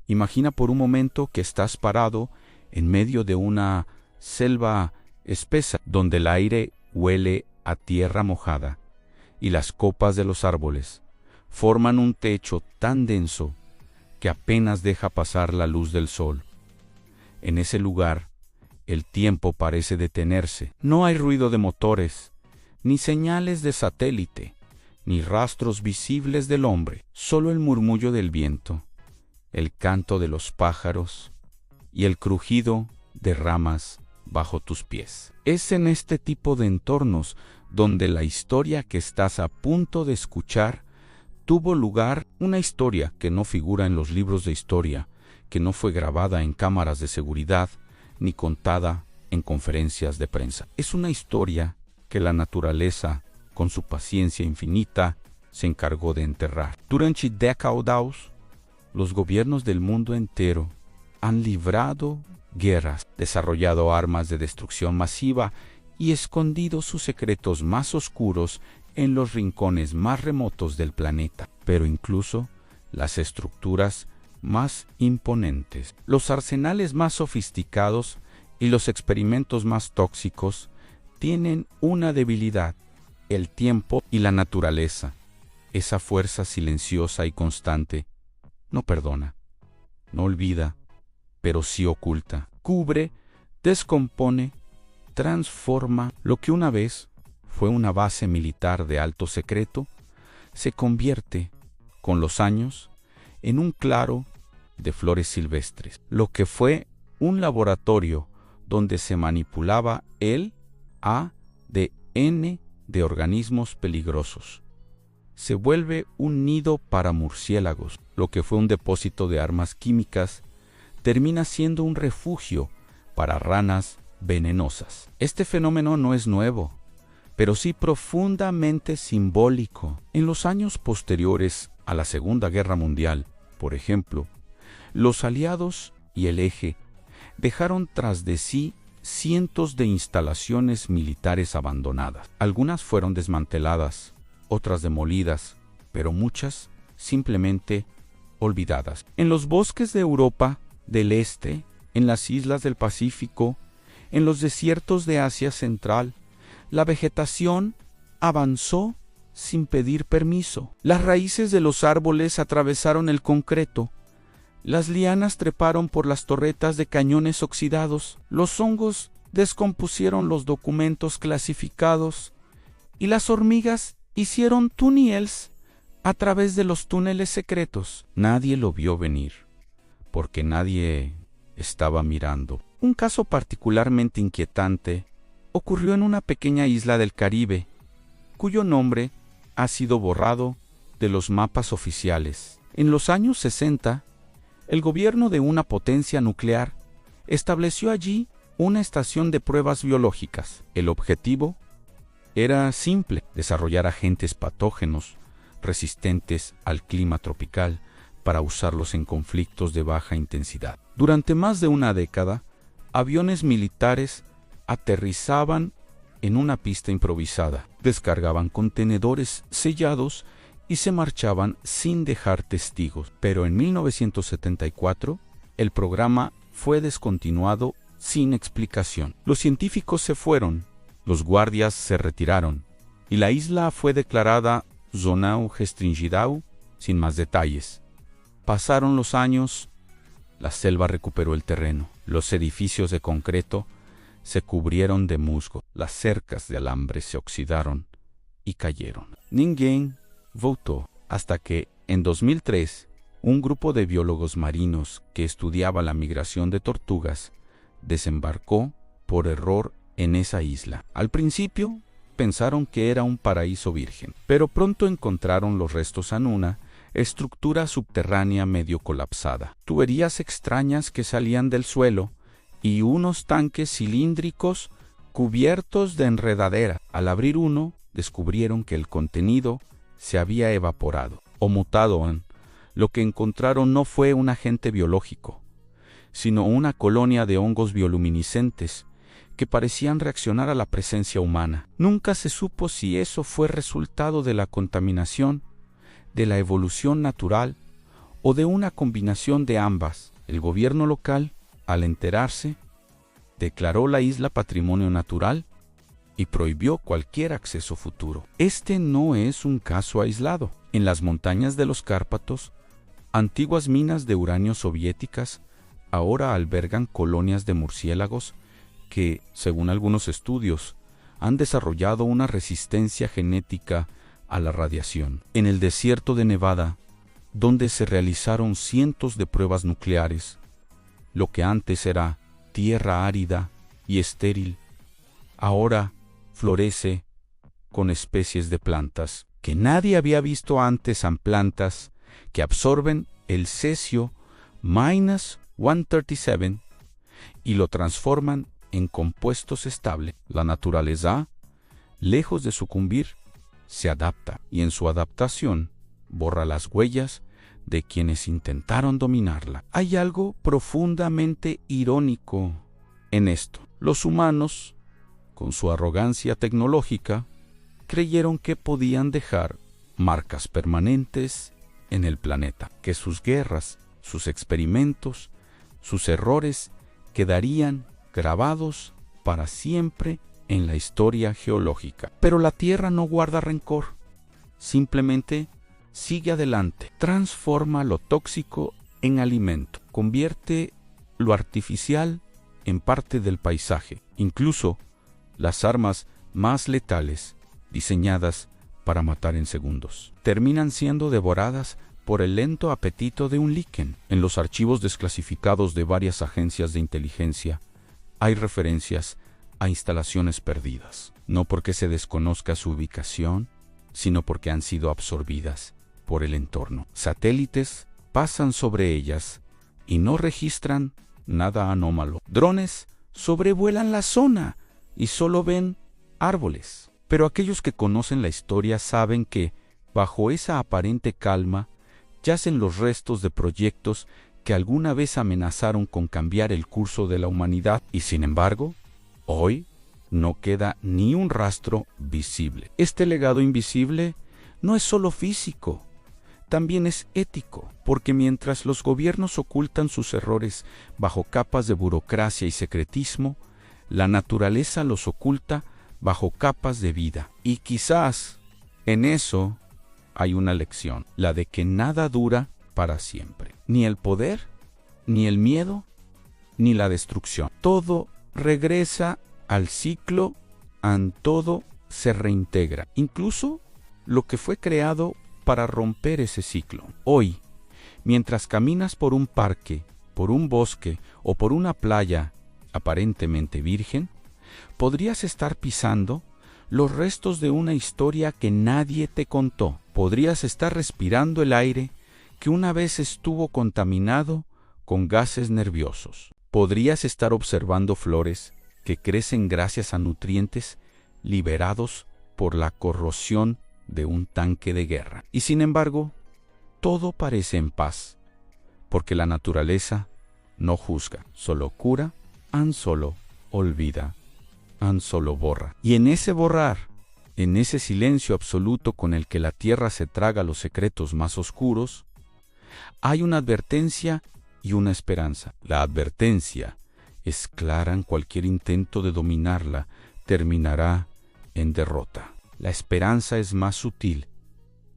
Imagina por un momento que estás parado en medio de una selva espesa donde el aire huele a tierra mojada y las copas de los árboles forman un techo tan denso que apenas deja pasar la luz del sol. En ese lugar, el tiempo parece detenerse. No hay ruido de motores, ni señales de satélite, ni rastros visibles del hombre, solo el murmullo del viento, el canto de los pájaros y el crujido de ramas bajo tus pies. Es en este tipo de entornos donde la historia que estás a punto de escuchar tuvo lugar, una historia que no figura en los libros de historia, que no fue grabada en cámaras de seguridad, ni contada en conferencias de prensa. Es una historia que la naturaleza, con su paciencia infinita, se encargó de enterrar. Durante décadas, los gobiernos del mundo entero han librado guerras, desarrollado armas de destrucción masiva y escondido sus secretos más oscuros en los rincones más remotos del planeta. Pero incluso las estructuras más imponentes, los arsenales más sofisticados y los experimentos más tóxicos tienen una debilidad: el tiempo y la naturaleza. Esa fuerza silenciosa y constante no perdona, no olvida, pero sí oculta, cubre, descompone, transforma. Lo que una vez fue una base militar de alto secreto se convierte, con los años, en un claro de flores silvestres. Lo que fue un laboratorio donde se manipulaba el ADN de organismos peligrosos se vuelve un nido para murciélagos. Lo que fue un depósito de armas químicas termina siendo un refugio para ranas venenosas. Este fenómeno no es nuevo, pero sí profundamente simbólico. En los años posteriores a la Segunda Guerra Mundial, por ejemplo, los aliados y el Eje dejaron tras de sí cientos de instalaciones militares abandonadas. Algunas fueron desmanteladas, otras demolidas, pero muchas simplemente olvidadas. En los bosques de Europa del Este, en las islas del Pacífico, en los desiertos de Asia Central, la vegetación avanzó sin pedir permiso. Las raíces de los árboles atravesaron el concreto. Las lianas treparon por las torretas de cañones oxidados. Los hongos descompusieron los documentos clasificados. Y las hormigas hicieron túneles a través de los túneles secretos. Nadie lo vio venir, porque nadie estaba mirando. Un caso particularmente inquietante ocurrió en una pequeña isla del Caribe, cuyo nombre ha sido borrado de los mapas oficiales. En los años 60, el gobierno de una potencia nuclear estableció allí una estación de pruebas biológicas. El objetivo era simple: desarrollar agentes patógenos resistentes al clima tropical para usarlos en conflictos de baja intensidad. Durante más de una década, aviones militares aterrizaban en una pista improvisada, descargaban contenedores sellados y se marchaban sin dejar testigos. Pero en 1974, el programa fue descontinuado sin explicación. Los científicos se fueron, los guardias se retiraron, y la isla fue declarada zona restringida sin más detalles. Pasaron los años, la selva recuperó el terreno, los edificios de concreto se cubrieron de musgo, las cercas de alambre se oxidaron y cayeron. Ninguém voltó, hasta que, en 2003, un grupo de biólogos marinos que estudiaba la migración de tortugas desembarcó por error en esa isla. Al principio pensaron que era un paraíso virgen, pero pronto encontraron los restos en una estructura subterránea medio colapsada, tuberías extrañas que salían del suelo y unos tanques cilíndricos cubiertos de enredadera. Al abrir uno, descubrieron que el contenido se había evaporado o mutado. Lo que encontraron no fue un agente biológico, sino una colonia de hongos bioluminiscentes que parecían reaccionar a la presencia humana. Nunca se supo si eso fue resultado de la contaminación, de la evolución natural o de una combinación de ambas. El gobierno local, al enterarse, declaró la isla patrimonio natural y prohibió cualquier acceso futuro. Este no es un caso aislado. En las montañas de los Cárpatos, antiguas minas de uranio soviéticas ahora albergan colonias de murciélagos que, según algunos estudios, han desarrollado una resistencia genética a la radiación. En el desierto de Nevada, donde se realizaron cientos de pruebas nucleares, lo que antes era tierra árida y estéril, ahora florece con especies de plantas que nadie había visto antes, en plantas que absorben el cesio-137 y lo transforman en compuestos estables. La naturaleza, lejos de sucumbir, se adapta y en su adaptación borra las huellas de quienes intentaron dominarla. Hay algo profundamente irónico en esto. Los humanos, con su arrogancia tecnológica, creyeron que podían dejar marcas permanentes en el planeta, que sus guerras, sus experimentos, sus errores quedarían grabados para siempre en la historia geológica. Pero la Tierra no guarda rencor, simplemente sigue adelante, transforma lo tóxico en alimento, convierte lo artificial en parte del paisaje, incluso las armas más letales, diseñadas para matar en segundos, terminan siendo devoradas por el lento apetito de un líquen. En los archivos desclasificados de varias agencias de inteligencia hay referencias a instalaciones perdidas, no porque se desconozca su ubicación, sino porque han sido absorbidas por el entorno. Satélites pasan sobre ellas y no registran nada anómalo. Drones sobrevuelan la zona y solo ven árboles. Pero aquellos que conocen la historia saben que, bajo esa aparente calma, yacen los restos de proyectos que alguna vez amenazaron con cambiar el curso de la humanidad y, sin embargo, hoy no queda ni un rastro visible. Este legado invisible no es solo físico, también es ético, porque mientras los gobiernos ocultan sus errores bajo capas de burocracia y secretismo, la naturaleza los oculta bajo capas de vida. Y quizás en eso hay una lección, la de que nada dura para siempre. Ni el poder, ni el miedo, ni la destrucción. Todo regresa al ciclo, en todo se reintegra, incluso lo que fue creado para romper ese ciclo. Hoy, mientras caminas por un parque, por un bosque o por una playa aparentemente virgen, podrías estar pisando los restos de una historia que nadie te contó. Podrías estar respirando el aire que una vez estuvo contaminado con gases nerviosos. Podrías estar observando flores que crecen gracias a nutrientes liberados por la corrosión de un tanque de guerra. Y sin embargo, todo parece en paz, porque la naturaleza no juzga, solo cura, solo olvida, solo borra. Y en ese borrar, en ese silencio absoluto con el que la tierra se traga los secretos más oscuros, hay una advertencia y una esperanza. La advertencia es clara: en cualquier intento de dominarla terminará en derrota. La esperanza es más sutil.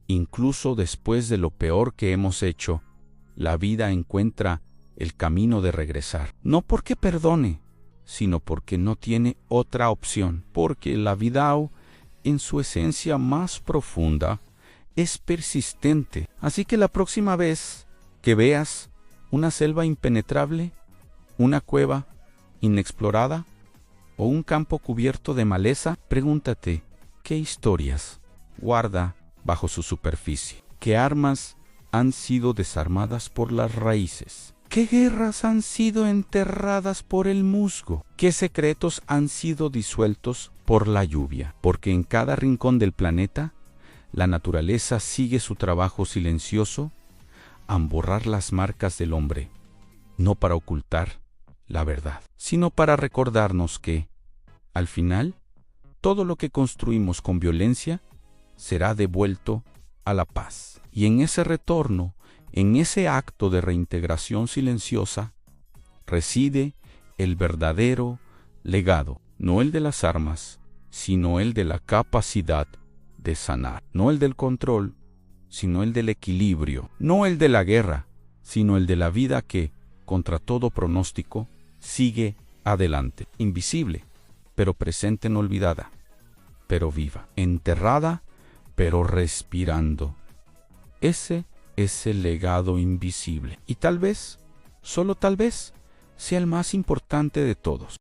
Incluso después de lo peor que hemos hecho, la vida encuentra el camino de regresar. No porque perdone, sino porque no tiene otra opción. Porque la vida, en su esencia más profunda, es persistente. Así que la próxima vez que veas una selva impenetrable, una cueva inexplorada o un campo cubierto de maleza, pregúntate: ¿qué historias guarda bajo su superficie? ¿Qué armas han sido desarmadas por las raíces? ¿Qué guerras han sido enterradas por el musgo? ¿Qué secretos han sido disueltos por la lluvia? Porque en cada rincón del planeta, la naturaleza sigue su trabajo silencioso en borrar las marcas del hombre, no para ocultar la verdad, sino para recordarnos que, al final, todo lo que construimos con violencia será devuelto a la paz. Y en ese retorno, En ese acto de reintegración silenciosa reside el verdadero legado, no el de las armas, sino el de la capacidad de sanar, no el del control, sino el del equilibrio, no el de la guerra, sino el de la vida que, contra todo pronóstico, sigue adelante, invisible, pero presente, no olvidada, pero viva, enterrada, pero respirando. Ese es el legado invisible, y tal vez, solo tal vez, sea el más importante de todos.